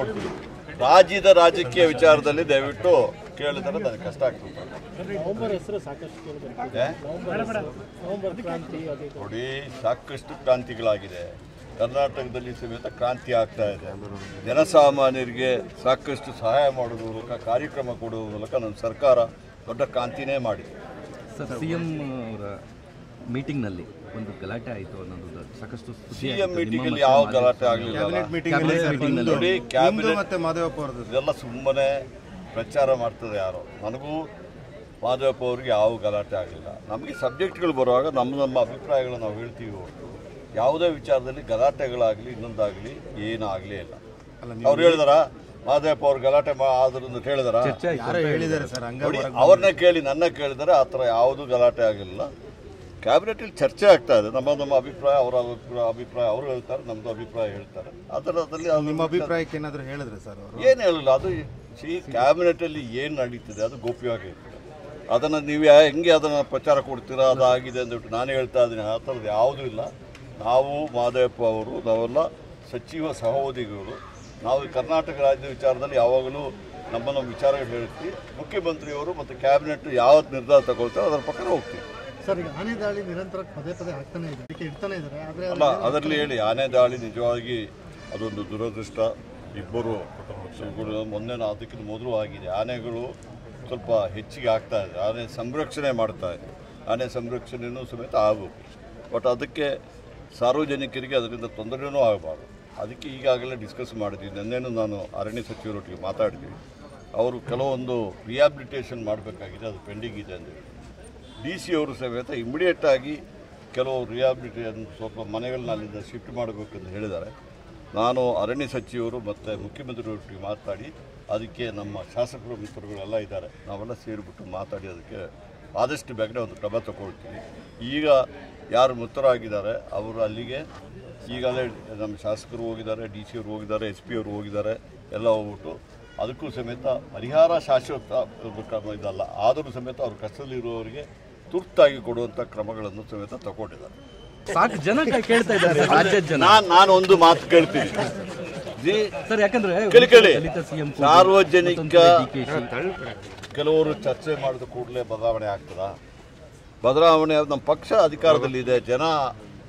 ಕೊಡ್ತೀವಿ. ರಾಜ್ಯದ ರಾಜಕೀಯ ವಿಚಾರದಲ್ಲಿ ದಯವಿಟ್ಟು ಕೇಳಿದರೆ ನನಗೆ ಕಷ್ಟ ಆಗ್ತದೆ. ನೋಡಿ, ಸಾಕಷ್ಟು ಕ್ರಾಂತಿಗಳಾಗಿದೆ. ಕರ್ನಾಟಕದಲ್ಲಿ ಸಮೇತ ಕ್ರಾಂತಿ ಆಗ್ತಾ ಇದೆ. ಜನಸಾಮಾನ್ಯರಿಗೆ ಸಾಕಷ್ಟು ಸಹಾಯ ಮಾಡೋದ್ರ ಮೂಲಕ, ಕಾರ್ಯಕ್ರಮ ಕೊಡುವ ಮೂಲಕ ನಮ್ಮ ಸರ್ಕಾರ ದೊಡ್ಡ ಕ್ರಾಂತಿನೇ ಮಾಡಿದೆ. ಸರ್, ಸಿಎಂ ಅವರ ಮೀಟಿಂಗ್ನಲ್ಲಿ ಒಂದು ಗಲಾಟೆ ಆಯಿತು ಅನ್ನೋದು ಸಾಕಷ್ಟು ಸಿಎಂ ಮೀಟಿಂಗಲ್ಲಿ ಯಾವ ಗಲಾಟೆ ಆಗಲಿಲ್ಲ. ನೋಡಿ, ಕ್ಯಾಬಿನೆಟ್ ಇದೆಲ್ಲ ಸುಮ್ಮನೆ ಪ್ರಚಾರ ಮಾಡ್ತದೆ ಯಾರೋ. ನನಗೂ ಮಾದೇವಪ್ಪ ಅವರಿಗೆ ಯಾವ ಗಲಾಟೆ ಆಗಲಿಲ್ಲ. ನಮಗೆ ಸಬ್ಜೆಕ್ಟ್ಗಳು ಬರುವಾಗ ನಮ್ಮ ಅಭಿಪ್ರಾಯಗಳು ನಾವು ಹೇಳ್ತೀವಿ ಹೊರತು ಯಾವುದೇ ವಿಚಾರದಲ್ಲಿ ಗಲಾಟೆಗಳಾಗಲಿ ಇನ್ನೊಂದಾಗಲಿ ಏನೂ ಆಗಲೇ ಇಲ್ಲ. ಅವ್ರು ಹೇಳಿದಾರ ಮಾದೇವಪ್ಪ ಅವ್ರು ಗಲಾಟೆ ಆದ್ರು ಅಂತ ಹೇಳಿದಾರ? ಅವ್ರನ್ನೇ ಕೇಳಿ, ನನ್ನ ಕೇಳಿದರೆ ಆ ಥರ ಯಾವುದೂ ಗಲಾಟೆ ಆಗಲಿಲ್ಲ. ಕ್ಯಾಬಿನೆಟಲ್ಲಿ ಚರ್ಚೆ ಆಗ್ತಾ ಇದೆ. ನಮ್ಮ ಅಭಿಪ್ರಾಯ, ಅವರ ಅಭಿಪ್ರಾಯ ಅವರು ಹೇಳ್ತಾರೆ, ನಮ್ಮದು ಅಭಿಪ್ರಾಯ ಹೇಳ್ತಾರೆ. ಅದರಲ್ಲಿ ನಿಮ್ಮ ಅಭಿಪ್ರಾಯಕ್ಕೆ ಏನಾದರೂ ಹೇಳಿದ್ರೆ ಸರ್? ಏನು ಹೇಳಿಲ್ಲ. ಅದು ಕ್ಯಾಬಿನೆಟಲ್ಲಿ ಏನು ನಡೀತಿದೆ ಅದು ಗೋಪ್ಯವಾಗಿ ಇರ್ತದೆ. ಅದನ್ನು ನೀವು ಹೆಂಗೆ ಅದನ್ನು ಪ್ರಚಾರ ಕೊಡ್ತೀರಾ, ಅದಾಗಿದೆ ಅಂದ್ಬಿಟ್ಟು ನಾನು ಹೇಳ್ತಾ ಇದ್ದೀನಿ. ಆ ಥರದ್ದು ಯಾವುದೂ ಇಲ್ಲ. ನಾವು ಮಾದೇವಪ್ಪ ಅವರು, ನಾವೆಲ್ಲ ಸಚಿವ ಸಹೋದ್ಯೋಗಿಗಳು. ನಾವು ಕರ್ನಾಟಕ ರಾಜ್ಯದ ವಿಚಾರದಲ್ಲಿ ಯಾವಾಗಲೂ ನಮ್ಮ ವಿಚಾರಗಳು ಹೇಳ್ತೀವಿ. ಮುಖ್ಯಮಂತ್ರಿಯವರು ಮತ್ತು ಕ್ಯಾಬಿನೆಟ್ ಯಾವತ್ತು ನಿರ್ಧಾರ ತಗೊಳ್ತಾರೆ ಅದರ ಪ್ರಕಾರ ಹೋಗ್ತೀವಿ. ಸರ್, ಈಗ ಆನೆ ದಾಳಿ ನಿರಂತರ ಪದೇ ಆಗ್ತಾನೆ ಇದೆ, ಅದಕ್ಕೆ ಇಡ್ತಾನೆ ಇದ್ದಾರೆ. ಆದರೆ ಅಲ್ಲ, ಅದರಲ್ಲಿ ಹೇಳಿ ಆನೆ ದಾಳಿ ನಿಜವಾಗಿ ಅದೊಂದು ದುರದೃಷ್ಟ. ಇಬ್ಬರು ಮೊನ್ನೆ ಅದಕ್ಕಿಂತ ಮೊದಲು ಆಗಿದೆ. ಆನೆಗಳು ಸ್ವಲ್ಪ ಹೆಚ್ಚಿಗೆ ಆಗ್ತಾ ಇದೆ. ಆನೆ ಸಂರಕ್ಷಣೆ ಮಾಡ್ತಾ ಇದೆ. ಆನೆ ಸಂರಕ್ಷಣೆಯೂ ಸಮೇತ ಆಗಬೇಕು. ಬಟ್ ಅದಕ್ಕೆ ಸಾರ್ವಜನಿಕರಿಗೆ ಅದರಿಂದ ತೊಂದರೆಯೂ ಆಗಬಾರ್ದು. ಅದಕ್ಕೆ ಈಗಾಗಲೇ ಡಿಸ್ಕಸ್ ಮಾಡಿದ್ವಿ. ನಿನ್ನೆನೂ ನಾನು ಅರಣ್ಯ ಸಚಿವರೊಟ್ಟಿಗೆ ಮಾತಾಡಿದ್ವಿ. ಅವರು ಕೆಲವೊಂದು ರಿಹ್ಯಾಬಿಲಿಟೇಷನ್ ಮಾಡಬೇಕಾಗಿದೆ, ಅದು ಪೆಂಡಿಂಗ್ ಇದೆ ಅಂದರೆ DC ಅವರು ಸಮೇತ ಇಮಿಡಿಯೇಟಾಗಿ ಕೆಲವು ರಿಹ್ಯಾಬಿಲಿಟೇಷನ್ ಸ್ವಲ್ಪ ಮನೆಗಳನ್ನ ಅಲ್ಲಿಂದ ಶಿಫ್ಟ್ ಮಾಡಬೇಕಂತ ಹೇಳಿದ್ದಾರೆ. ನಾನು ಅರಣ್ಯ ಸಚಿವರು ಮತ್ತು ಮುಖ್ಯಮಂತ್ರಿಯೊಟ್ಟಿಗೆ ಮಾತಾಡಿ ಅದಕ್ಕೆ ನಮ್ಮ ಶಾಸಕರು ಮಿತ್ರಗಳೆಲ್ಲ ಇದ್ದಾರೆ, ನಾವೆಲ್ಲ ಸೇರಿಬಿಟ್ಟು ಮಾತಾಡಿ ಅದಕ್ಕೆ ಆದಷ್ಟು ಬೇಗನೆ ಒಂದು ಕ್ರಮ ತಗೊಳ್ತೀವಿ. ಈಗ ಯಾರು ಮೃತರಾಗಿದ್ದಾರೆ ಅವರು ಅಲ್ಲಿಗೆ ಈಗಾಗಲೇ ನಮ್ಮ ಶಾಸಕರು ಹೋಗಿದ್ದಾರೆ, DC ಅವರು ಹೋಗಿದ್ದಾರೆ, SP ಅವರು ಹೋಗಿದ್ದಾರೆ, ಎಲ್ಲ ಹೋಗ್ಬಿಟ್ಟು ಅದಕ್ಕೂ ಸಮೇತ ಪರಿಹಾರ ಶಾಶ್ವತ ಕ್ರಮ ಇದಲ್ಲ. ಆದರೂ ಸಮೇತ ಅವ್ರ ಕಷ್ಟದಲ್ಲಿರುವವರಿಗೆ ತುರ್ತಾಗಿ ಕೊಡುವಂಥ ಕ್ರಮಗಳನ್ನು ಸಮೇತ ತಗೊಂಡಿದ್ದಾರೆ. ಸಾಕು ಜನ ಕೇಳ್ತಾ ಇದ್ದಾರೆ ರಾಜ್ಯದ ಜನ. ನಾನು ಒಂದು ಮಾತು ಕೇಳ್ತೀನಿ ಸರ್, ಯಾಕಂದ್ರೆ ಕೇಳಿ, ಸಾರ್ವಜನಿಕ ಕೆಲವರು ಚರ್ಚೆ ಮಾಡಿದ ಕೂಡಲೇ ಬದಲಾವಣೆ ಆಗ್ತದಾ? ಬದಲಾವಣೆ ನಮ್ಮ ಪಕ್ಷ ಅಧಿಕಾರದಲ್ಲಿದೆ. ಜನ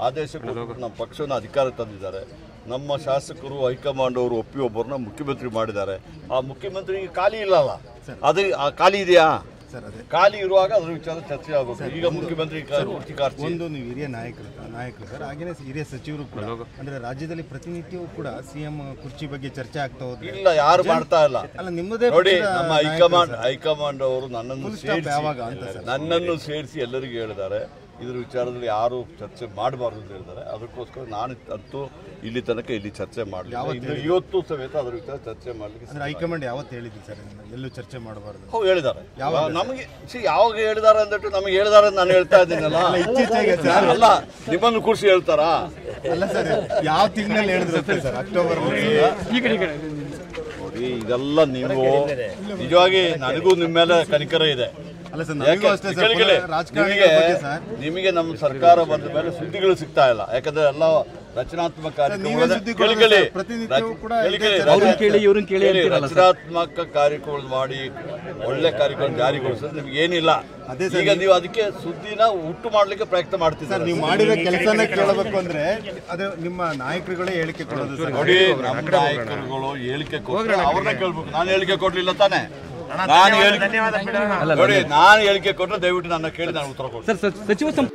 ಆದೇಶ ಕೊಟ್ಟು ನಮ್ಮ ಪಕ್ಷವನ್ನು ಅಧಿಕಾರ ತಂದಿದ್ದಾರೆ. ನಮ್ಮ ಶಾಸಕರು ಹೈಕಮಾಂಡ್ ಅವರು ಒಪ್ಪಿ ಒಬ್ಬರನ್ನ ಮುಖ್ಯಮಂತ್ರಿ ಮಾಡಿದ್ದಾರೆ. ಆ ಮುಖ್ಯಮಂತ್ರಿಗೆ ಖಾಲಿ ಇಲ್ಲಲ್ಲ, ಅದು ಖಾಲಿ ಇದೆಯಾ? ಖಾಲಿ ಇರುವಾಗ ಅದ್ರ ವಿಚಾರ ಚರ್ಚೆ ಆಗಬೇಕು. ಈಗ ಮುಖ್ಯಮಂತ್ರಿ ಒಂದು ನೀವು ಹಿರಿಯ ನಾಯಕರು ಸರ್, ಹಾಗೇನೆ ಹಿರಿಯ ಸಚಿವರು ಕೂಡ, ಅಂದ್ರೆ ರಾಜ್ಯದಲ್ಲಿ ಪ್ರತಿನಿತ್ಯವೂ ಕೂಡ CM ಕುರ್ಚಿ ಬಗ್ಗೆ ಚರ್ಚೆ ಆಗ್ತಾ ಹೋದ್ರೆ ಇಲ್ಲ, ಯಾರು ಮಾಡ್ತಾ ಇಲ್ಲ. ಅಲ್ಲ, ನಿಮ್ಮದೇ ನೋಡಿ, ನಮ್ಮ ಹೈಕಮಾಂಡ್ ಅವರು ನನ್ನನ್ನು ಸೇರಿಸಿ ಎಲ್ಲರಿಗೂ ಹೇಳಿದ್ದಾರೆ, ಇದ್ರ ವಿಚಾರದಲ್ಲಿ ಯಾರು ಚರ್ಚೆ ಮಾಡಬಾರ್ದು ಅಂತ ಹೇಳಿದ್ದಾರೆ. ಅದಕ್ಕೋಸ್ಕರ ನಾನು ಅಂತೂ ಇಲ್ಲಿ ತನಕ ಚರ್ಚೆ ಮಾಡಲಿಲ್ಲ. ಇವತ್ತು ಸಮೇತ ಅದ್ರ ವಿಚಾರ ಚರ್ಚೆ ಮಾಡಲಿಕ್ಕೆ ಹೈಕಮಾಂಡ್ ಯಾವತ್ತು ಹೇಳಿದ್ವಿ ಸರ್, ಎಲ್ಲೂ ಚರ್ಚೆ ಮಾಡಬಾರ್ದು? ಹೌದು, ಹೇಳಿದ್ದಾರೆ. ನಮಗೆ ಯಾವಾಗ ಹೇಳಿದ್ದಾರೆ ಅಂದ್ಬಿಟ್ಟು ನಮಗೆ ಹೇಳಿದ್ದಾರೆ ಅಂತ ನಾನು ಹೇಳ್ತಾ ಇದ್ದೀನಲ್ಲ. ಅಲ್ಲ, ನಿಮ್ಮನ್ನು ಕೂರಿಸಿ ಹೇಳ್ತಾರಾ? ಅಲ್ಲ ಸರ್, ಯಾವ ತಿಂಗಳಲ್ಲಿ ಹೇಳಿದ್ರು ಸರ್? ಅಕ್ಟೋಬರ್. ನೋಡಿ, ಇದೆಲ್ಲ ನೀವು ನಿಜವಾಗಿ ನನಗೂ ನಿಮ್ಮ ಮೇಲೆ ಕನಿಕರ ಇದೆ. ನಿಮಗೆ ನಮ್ಮ ಸರ್ಕಾರ ಬಂದ ಮೇಲೆ ಸುದ್ದಿಗಳು ಸಿಗ್ತಾ ಇಲ್ಲ. ಯಾಕಂದ್ರೆ ಎಲ್ಲ ರಚನಾತ್ಮಕ ಕಾರ್ಯಕ್ರಮ ಮಾಡಿ ಒಳ್ಳೆ ಕಾರ್ಯಕ್ರಮ ಜಾರಿಗೊಳಿಸೋದು ನಿಮ್ಗೆ ಏನಿಲ್ಲ. ಈಗ ನೀವು ಅದಕ್ಕೆ ಸುದ್ದಿನ ಹುಟ್ಟು ಮಾಡ್ಲಿಕ್ಕೆ ಪ್ರಯತ್ನ ಮಾಡ್ತಿದ್ದಾರೆ. ನೀವು ಮಾಡಿರೋ ಕೆಲಸನ ಕೇಳಬೇಕು ಅಂದ್ರೆ ಅದು ನಿಮ್ಮ ನಾಯಕರುಗಳೇ ಹೇಳಿಕೆ ಕೊಡೋದು. ನೋಡಿ, ನಮ್ಮ ನಾಯಕರುಗಳು ಹೇಳಿಕೆ ಕೊಟ್ಟರೆ ಅವ್ರನ್ನ ಕೇಳ್ಬೇಕು. ನಾನು ಹೇಳಿಕೆ ಕೊಡ್ಲಿಲ್ಲ ತಾನೆ. ನಾನು ಹೇಳಿಕೆ ಕೊಟ್ಟರೆ ದಯವಿಟ್ಟು ನನ್ನ ಕೇಳಿ ನಾನು ಉತ್ತರ ಕೊಡ್ತೀನಿ.